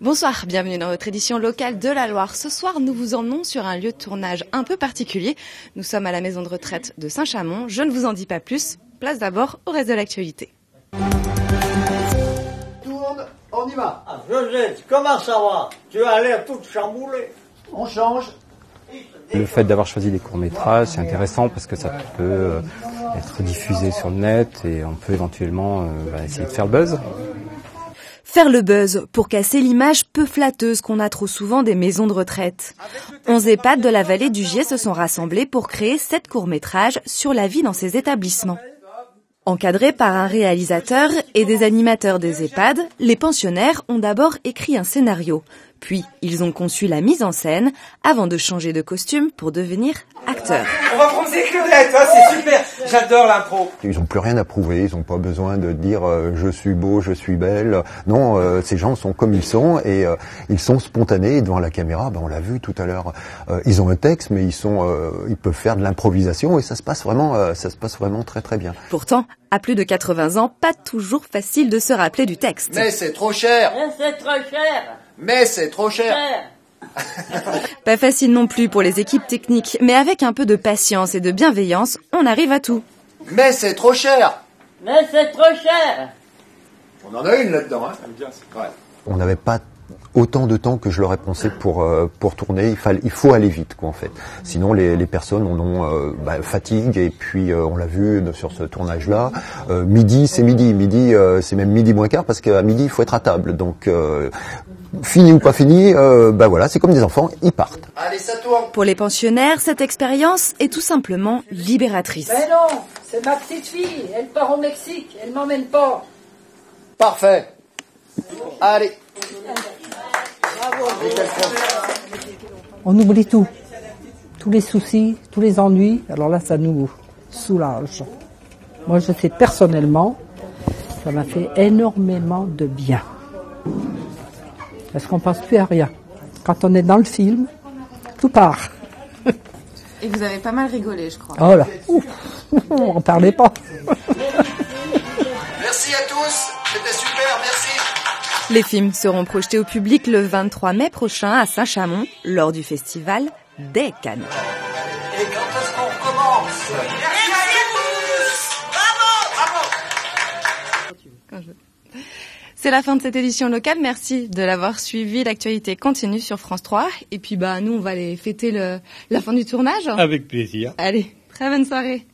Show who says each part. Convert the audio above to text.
Speaker 1: Bonsoir, bienvenue dans votre édition locale de la Loire. Ce soir, nous vous emmenons sur un lieu de tournage un peu particulier. Nous sommes à la maison de retraite de Saint-Chamond. Je ne vous en dis pas plus. Place d'abord au reste de l'actualité.
Speaker 2: Tourne, on y va.
Speaker 3: Ah, Josette, comment ça va? Tu as l'air toute chamboulée.
Speaker 2: On change.
Speaker 4: Le fait d'avoir choisi des courts-métrages, c'est intéressant parce que ça peut être diffusé sur le net et on peut éventuellement essayer de faire le buzz.
Speaker 1: Faire le buzz pour casser l'image peu flatteuse qu'on a trop souvent des maisons de retraite. 11 EHPAD de la vallée du Gier se sont rassemblés pour créer 7 courts-métrages sur la vie dans ces établissements. Encadrés par un réalisateur et des animateurs des EHPAD, les pensionnaires ont d'abord écrit un scénario. Puis, ils ont conçu la mise en scène avant de changer de costume pour devenir acteurs.
Speaker 5: On va prendre des crevettes, hein, c'est super. J'adore l'impro.
Speaker 6: Ils n'ont plus rien à prouver, ils n'ont pas besoin de dire je suis beau, je suis belle. Non, ces gens sont comme ils sont et ils sont spontanés devant la caméra. On l'a vu tout à l'heure. Ils ont un texte, mais ils peuvent faire de l'improvisation et ça se passe vraiment très très bien.
Speaker 1: Pourtant, à plus de 80 ans, pas toujours facile de se rappeler du texte.
Speaker 2: Mais c'est trop cher.
Speaker 3: Mais c'est trop cher.
Speaker 2: Mais c'est trop cher.
Speaker 1: Pas facile non plus pour les équipes techniques, mais avec un peu de patience et de bienveillance, on arrive à tout.
Speaker 2: Mais c'est trop cher.
Speaker 3: Mais c'est trop cher.
Speaker 2: On en a une là-dedans, hein. Ouais.
Speaker 6: On n'avait pas autant de temps que je l'aurais pensé pour tourner. Il faut aller vite, quoi, en fait. Sinon, les personnes en ont fatigue. Et puis, on l'a vu sur ce tournage-là. Midi, c'est midi. Midi, c'est même midi moins quart parce qu'à midi, il faut être à table. Donc, fini ou pas fini, voilà, c'est comme des enfants, ils partent.
Speaker 2: Allez, ça tourne.
Speaker 1: Pour les pensionnaires, cette expérience est tout simplement libératrice.
Speaker 7: Mais non, c'est ma petite fille. Elle part au Mexique. Elle m'emmène pas.
Speaker 2: Parfait. Allez.
Speaker 7: On oublie tout. Tous les soucis, tous les ennuis. Alors là, ça nous soulage. Moi, je sais personnellement, ça m'a fait énormément de bien. Parce qu'on pense plus à rien. Quand on est dans le film, tout part.
Speaker 1: Et vous avez pas mal rigolé, je crois.
Speaker 7: Oh là, on en parlait pas.
Speaker 2: Merci à tous. C'était super, merci.
Speaker 1: Les films seront projetés au public le 23 mai prochain à Saint-Chamond, lors du festival des Cannes.
Speaker 5: Et quand est-ce qu'on recommence? Merci à tous. Bravo.
Speaker 1: C'est la fin de cette édition locale. Merci de l'avoir suivi. L'actualité continue sur France 3. Et puis, nous, on va aller fêter la fin du tournage.
Speaker 8: Avec plaisir.
Speaker 1: Allez, très bonne soirée.